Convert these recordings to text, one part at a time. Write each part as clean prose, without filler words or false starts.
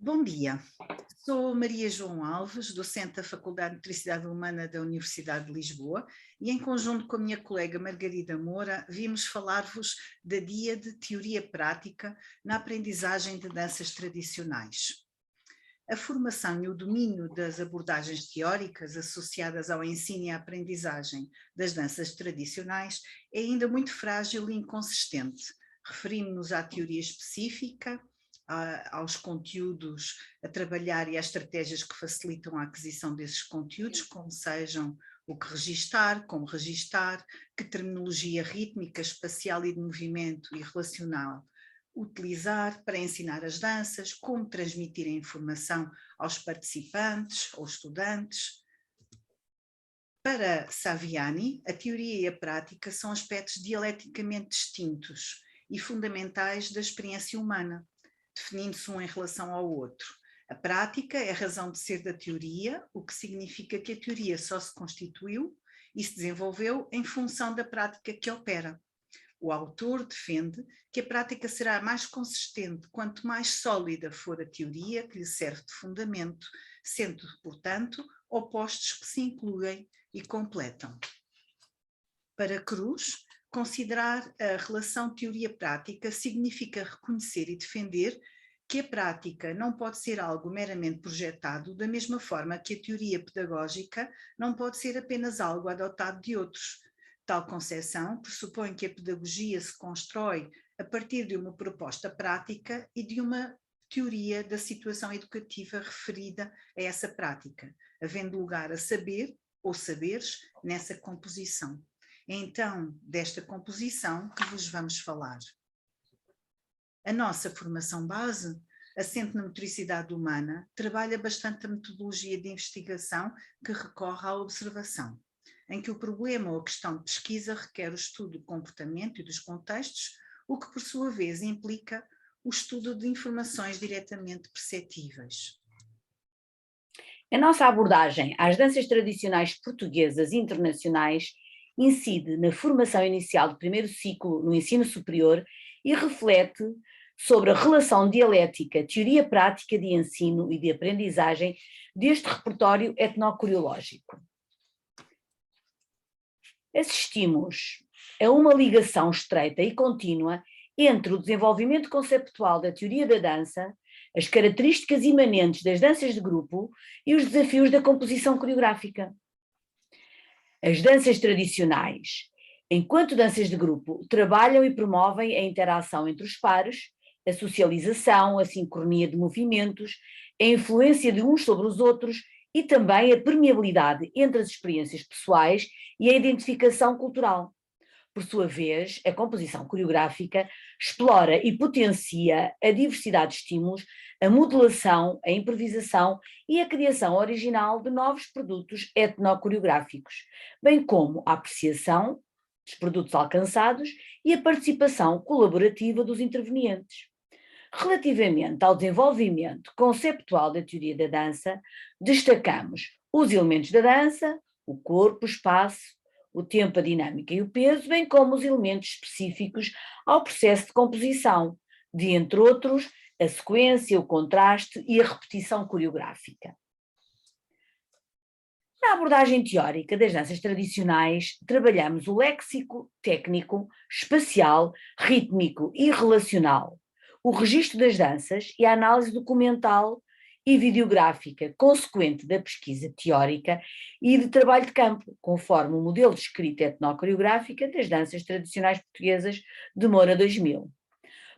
Bom dia, sou Maria João Alves, docente da Faculdade de Nutricidade Humana da Universidade de Lisboa e em conjunto com a minha colega Margarida Moura vimos falar-vos da Dia de Teoria Prática na aprendizagem de danças tradicionais. A formação e o domínio das abordagens teóricas associadas ao ensino e à aprendizagem das danças tradicionais é ainda muito frágil e inconsistente. Referimos-nos à teoria específica, aos conteúdos a trabalhar e às estratégias que facilitam a aquisição desses conteúdos, como sejam o que registar, como registar, que terminologia rítmica, espacial e de movimento e relacional utilizar para ensinar as danças, como transmitir a informação aos participantes ou estudantes. Para Saviani, a teoria e a prática são aspectos dialeticamente distintos e fundamentais da experiência humana, definindo-se um em relação ao outro. A prática é a razão de ser da teoria, o que significa que a teoria só se constituiu e se desenvolveu em função da prática que opera. O autor defende que a prática será mais consistente quanto mais sólida for a teoria que lhe serve de fundamento, sendo, portanto, opostos que se incluem e completam. Para Cruz, considerar a relação teoria-prática significa reconhecer e defender que a prática não pode ser algo meramente projetado, da mesma forma que a teoria pedagógica não pode ser apenas algo adotado de outros. Tal concepção pressupõe que a pedagogia se constrói a partir de uma proposta prática e de uma teoria da situação educativa referida a essa prática, havendo lugar a saber ou saberes nessa composição. É então desta composição que vos vamos falar. A nossa formação base, assente na motricidade humana, trabalha bastante a metodologia de investigação que recorre à observação, em que o problema ou a questão de pesquisa requer o estudo do comportamento e dos contextos, o que por sua vez implica o estudo de informações diretamente perceptíveis. A nossa abordagem às danças tradicionais portuguesas e internacionais incide na formação inicial do primeiro ciclo no ensino superior e reflete sobre a relação dialética, teoria prática de ensino e de aprendizagem deste repertório etnocoreológico. Assistimos a uma ligação estreita e contínua entre o desenvolvimento conceptual da teoria da dança, as características imanentes das danças de grupo e os desafios da composição coreográfica. As danças tradicionais, enquanto danças de grupo, trabalham e promovem a interação entre os pares, a socialização, a sincronia de movimentos, a influência de uns sobre os outros e também a permeabilidade entre as experiências pessoais e a identificação cultural. Por sua vez, a composição coreográfica explora e potencia a diversidade de estímulos, a modulação, a improvisação e a criação original de novos produtos etnocoreográficos, bem como a apreciação dos produtos alcançados e a participação colaborativa dos intervenientes. Relativamente ao desenvolvimento conceptual da teoria da dança, destacamos os elementos da dança, o corpo, o espaço, o tempo, a dinâmica e o peso, bem como os elementos específicos ao processo de composição, de, entre outros, a sequência, o contraste e a repetição coreográfica. Na abordagem teórica das danças tradicionais, trabalhamos o léxico técnico, espacial, rítmico e relacional, o registro das danças e a análise documental e videográfica consequente da pesquisa teórica e de trabalho de campo, conforme o modelo de escrita etnocoreográfica das danças tradicionais portuguesas de Moura 2000.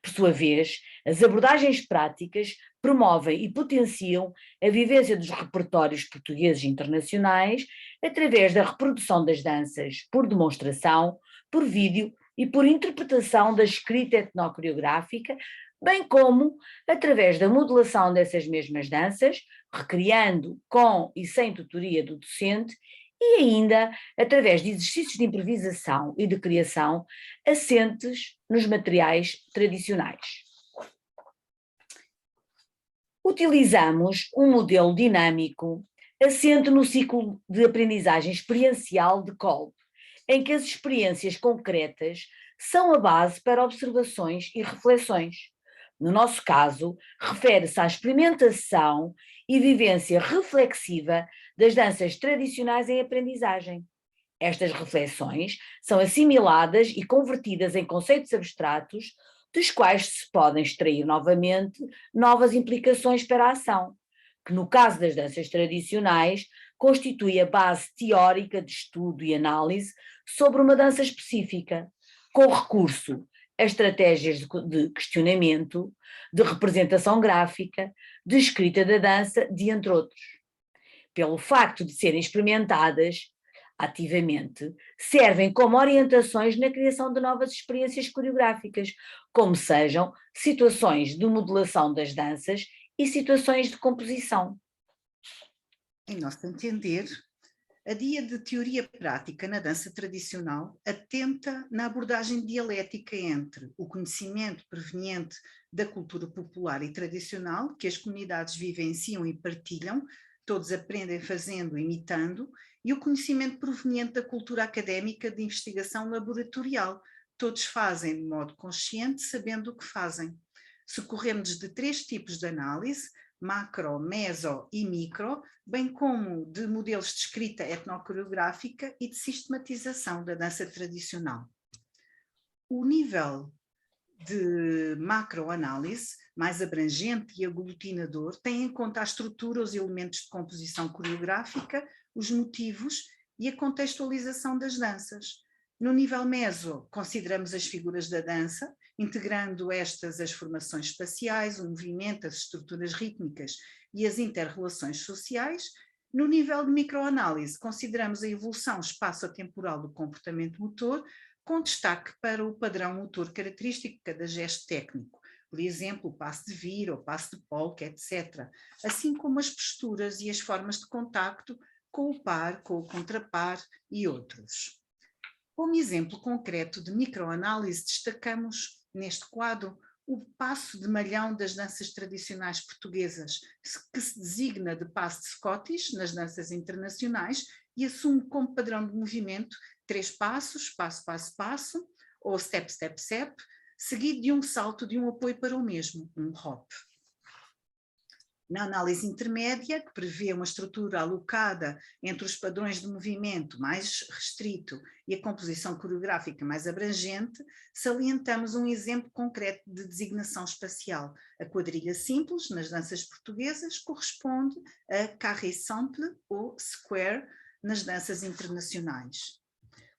Por sua vez, as abordagens práticas promovem e potenciam a vivência dos repertórios portugueses e internacionais através da reprodução das danças por demonstração, por vídeo e por interpretação da escrita etnocoreográfica, bem como através da modulação dessas mesmas danças, recriando com e sem tutoria do docente, e ainda através de exercícios de improvisação e de criação assentes nos materiais tradicionais. Utilizamos um modelo dinâmico assente no ciclo de aprendizagem experiencial de Kolb, em que as experiências concretas são a base para observações e reflexões. No nosso caso, refere-se à experimentação e vivência reflexiva das danças tradicionais em aprendizagem. Estas reflexões são assimiladas e convertidas em conceitos abstratos, dos quais se podem extrair novamente novas implicações para a ação, que no caso das danças tradicionais constitui a base teórica de estudo e análise sobre uma dança específica, com recurso a estratégias de questionamento, de representação gráfica, de escrita da dança, de entre outros. Pelo facto de serem experimentadas ativamente, servem como orientações na criação de novas experiências coreográficas, como sejam situações de modelação das danças e situações de composição. Em nosso entender, a Dia de Teoria Prática na dança tradicional atenta na abordagem dialética entre o conhecimento proveniente da cultura popular e tradicional, que as comunidades vivenciam e partilham, todos aprendem fazendo, imitando, e o conhecimento proveniente da cultura académica de investigação laboratorial, todos fazem de modo consciente, sabendo o que fazem. Socorremos de 3 tipos de análise, macro, meso e micro, bem como de modelos de escrita etnocoreográfica e de sistematização da dança tradicional. O nível de macroanálise, mais abrangente e aglutinador, tem em conta a estrutura, os elementos de composição coreográfica, os motivos e a contextualização das danças. No nível meso, consideramos as figuras da dança, integrando estas as formações espaciais, o movimento, as estruturas rítmicas e as inter-relações sociais. No nível de microanálise, consideramos a evolução espaço-temporal do comportamento motor, com destaque para o padrão motor característico de cada gesto técnico, por exemplo, o passo de vira, o passo de polka, etc., assim como as posturas e as formas de contacto com o par, com o contrapar e outros. Como exemplo concreto de microanálise, destacamos neste quadro o passo de malhão das danças tradicionais portuguesas, que se designa de passo de Scottish nas danças internacionais e assume como padrão de movimento 3 passos, passo, passo, passo, ou step, step, step, seguido de um salto de um apoio para o mesmo, um hop. Na análise intermédia, que prevê uma estrutura alocada entre os padrões de movimento mais restrito e a composição coreográfica mais abrangente, salientamos um exemplo concreto de designação espacial. A quadrilha simples, nas danças portuguesas, corresponde a carré simple ou square nas danças internacionais.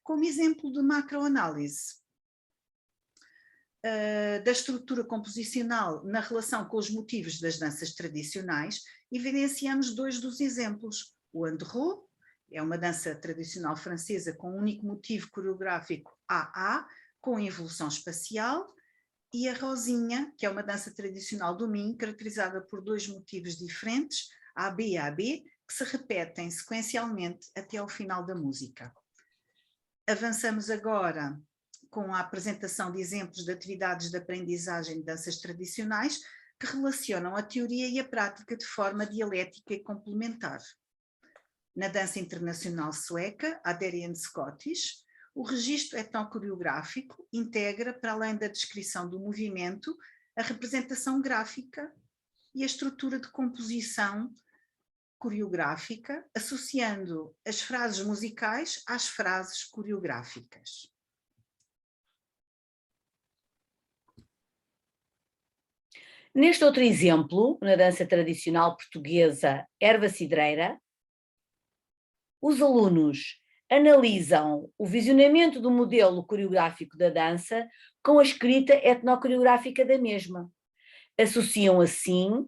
Como exemplo de macroanálise da estrutura composicional na relação com os motivos das danças tradicionais, evidenciamos 2 dos exemplos. O andrô é uma dança tradicional francesa com um único motivo coreográfico AA, com evolução espacial, e a rosinha, que é uma dança tradicional do Minho, caracterizada por 2 motivos diferentes, AB e AB, que se repetem sequencialmente até ao final da música. Avançamos agora com a apresentação de exemplos de atividades de aprendizagem de danças tradicionais que relacionam a teoria e a prática de forma dialética e complementar. Na dança internacional sueca, Aderian Scottish, o registro etnocoreográfico integra, para além da descrição do movimento, a representação gráfica e a estrutura de composição coreográfica, associando as frases musicais às frases coreográficas. Neste outro exemplo, na dança tradicional portuguesa Erva Cidreira, os alunos analisam o visionamento do modelo coreográfico da dança com a escrita etnocoreográfica da mesma. Associam assim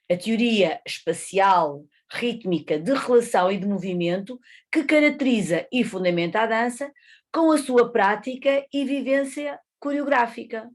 a teoria espacial, rítmica, de relação e de movimento que caracteriza e fundamenta a dança com a sua prática e vivência coreográfica.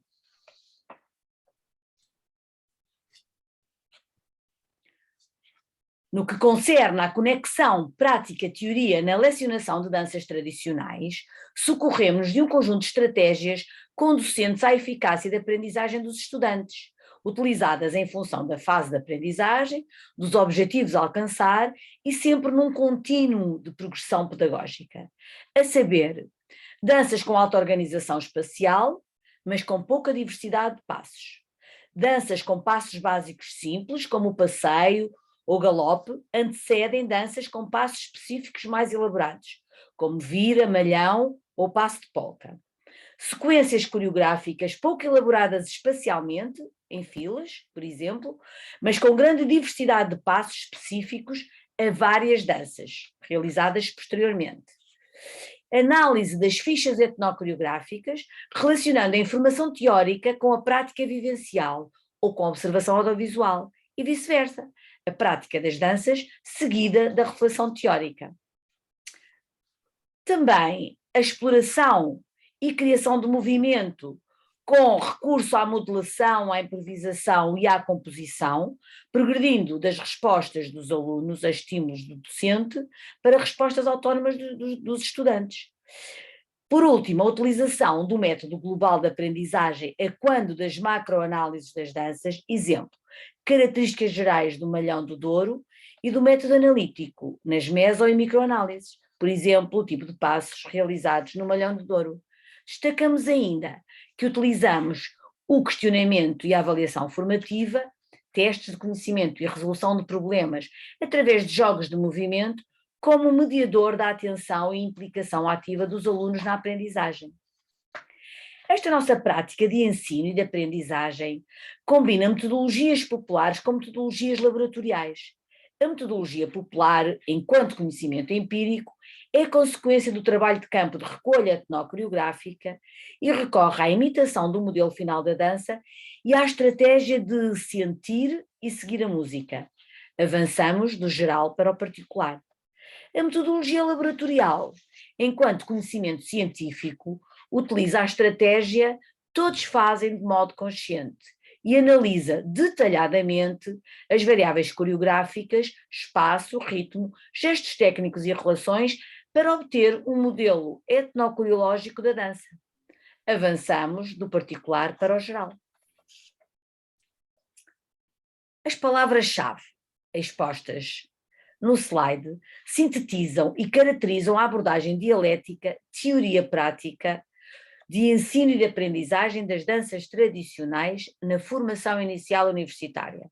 No que concerne à conexão prática-teoria na lecionação de danças tradicionais, socorremos de um conjunto de estratégias conducentes à eficácia da aprendizagem dos estudantes, utilizadas em função da fase de aprendizagem, dos objetivos a alcançar e sempre num contínuo de progressão pedagógica. A saber, danças com alta organização espacial, mas com pouca diversidade de passos. Danças com passos básicos simples, como o passeio ou galope, antecedem danças com passos específicos mais elaborados, como vira, malhão ou passo de polca. Sequências coreográficas pouco elaboradas espacialmente, em filas, por exemplo, mas com grande diversidade de passos específicos a várias danças, realizadas posteriormente. Análise das fichas etnocoreográficas, relacionando a informação teórica com a prática vivencial ou com a observação audiovisual, e vice-versa, a prática das danças seguida da reflexão teórica. Também a exploração e criação de movimento com recurso à modelação, à improvisação e à composição, progredindo das respostas dos alunos a estímulos do docente para respostas autónomas dos estudantes. Por último, a utilização do método global de aprendizagem a quando das macroanálises das danças, exemplo, características gerais do malhão do Douro e do método analítico nas meso e microanálises, por exemplo, o tipo de passos realizados no malhão do Douro. Destacamos ainda que utilizamos o questionamento e a avaliação formativa, testes de conhecimento e resolução de problemas através de jogos de movimento, como mediador da atenção e implicação ativa dos alunos na aprendizagem. Esta nossa prática de ensino e de aprendizagem combina metodologias populares com metodologias laboratoriais. A metodologia popular, enquanto conhecimento empírico, é consequência do trabalho de campo de recolha etnocoreográfica e recorre à imitação do modelo final da dança e à estratégia de sentir e seguir a música. Avançamos do geral para o particular. A metodologia laboratorial, enquanto conhecimento científico, utiliza a estratégia todos fazem de modo consciente e analisa detalhadamente as variáveis coreográficas, espaço, ritmo, gestos técnicos e relações para obter um modelo etnocoreológico da dança. Avançamos do particular para o geral. As palavras-chave expostas no slide sintetizam e caracterizam a abordagem dialética, teoria prática, de ensino e de aprendizagem das danças tradicionais na formação inicial universitária.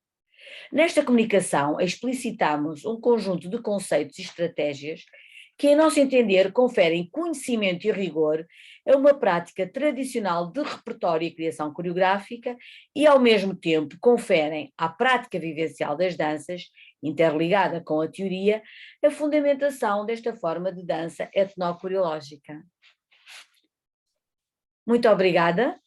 Nesta comunicação, explicitamos um conjunto de conceitos e estratégias que, a nosso entender, conferem conhecimento e rigor a uma prática tradicional de repertório e criação coreográfica e, ao mesmo tempo, conferem à prática vivencial das danças, interligada com a teoria, a fundamentação desta forma de dança etnocoreológica. Muito obrigada